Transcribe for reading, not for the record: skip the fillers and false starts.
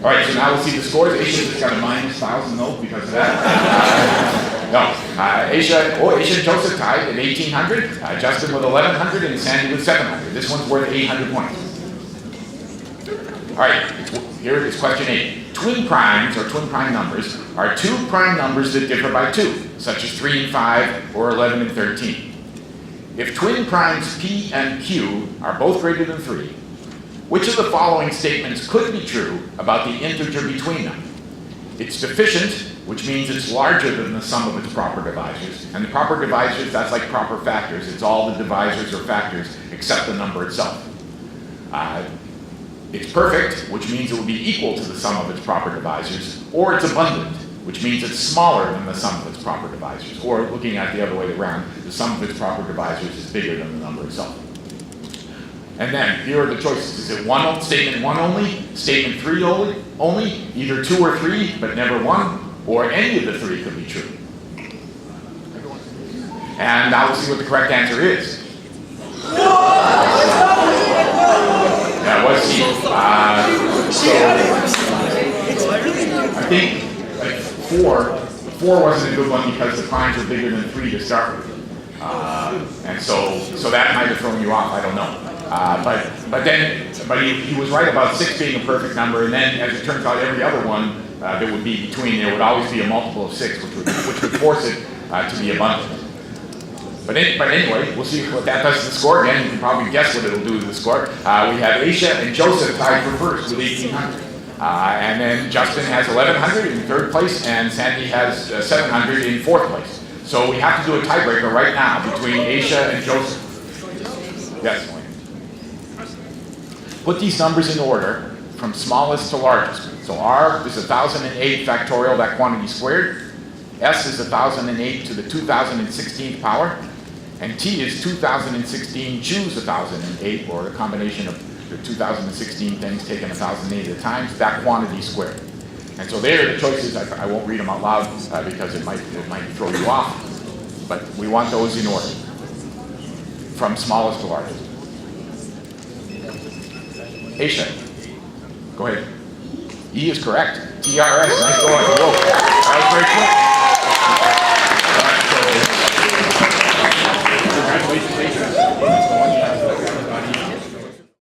All right, so now we'll see the scores. Esha just got a -1,000 though because of that. Esha and Joseph tied at 1,800. Justin with 1,100 and Sandy with 700. This one's worth 800 points. All right, here is question 8. Twin primes, or twin prime numbers, are two prime numbers that differ by 2, such as 3 and 5 or 11 and 13. If twin primes P and Q are both greater than 3, which of the following statements could be true about the integer between them? It's deficient, which means it's larger than the sum of its proper divisors. And the proper divisors, that's like proper factors. It's all the divisors or factors except the number itself. It's perfect, which means it will be equal to the sum of its proper divisors. Or it's abundant, which means it's smaller than the sum of its proper divisors. Or looking at the other way around, the sum of its proper divisors is bigger than the number itself. And then, here are the choices. Is it statement 1 only, statement 3 only, either 2 or 3, but never 1, or any of the 3 could be true? And now we'll see what the correct answer is. That was C. I think like 4 wasn't a good one because the primes were bigger than 3 to start with. And so that might have thrown you off, I don't know. But he was right about 6 being a perfect number, and then as it turns out, every other one that would be between, there would always be a multiple of 6, which would force it to be abundant. But anyway, we'll see what that does to the score. Again, you can probably guess what it'll do to the score. We have Esha and Joseph tied for first with 1,800. And then Justin has 1,100 in third place, and Sandy has 700 in fourth place. So we have to do a tiebreaker right now between Esha and Joseph. Yes. Put these numbers in order from smallest to largest. So R is 1,008 factorial, that quantity squared. S is 1,008 to the 2,016th power. And T is 2,016 choose 1,008, or a combination of the 2,016 things taken 1,008 at a time, that quantity squared. And so there are the choices. I won't read them out loud because it might throw you off. But we want those in order from smallest to largest. Esha, go ahead. E is correct. TRS, nice going. Whoa. That was very quick.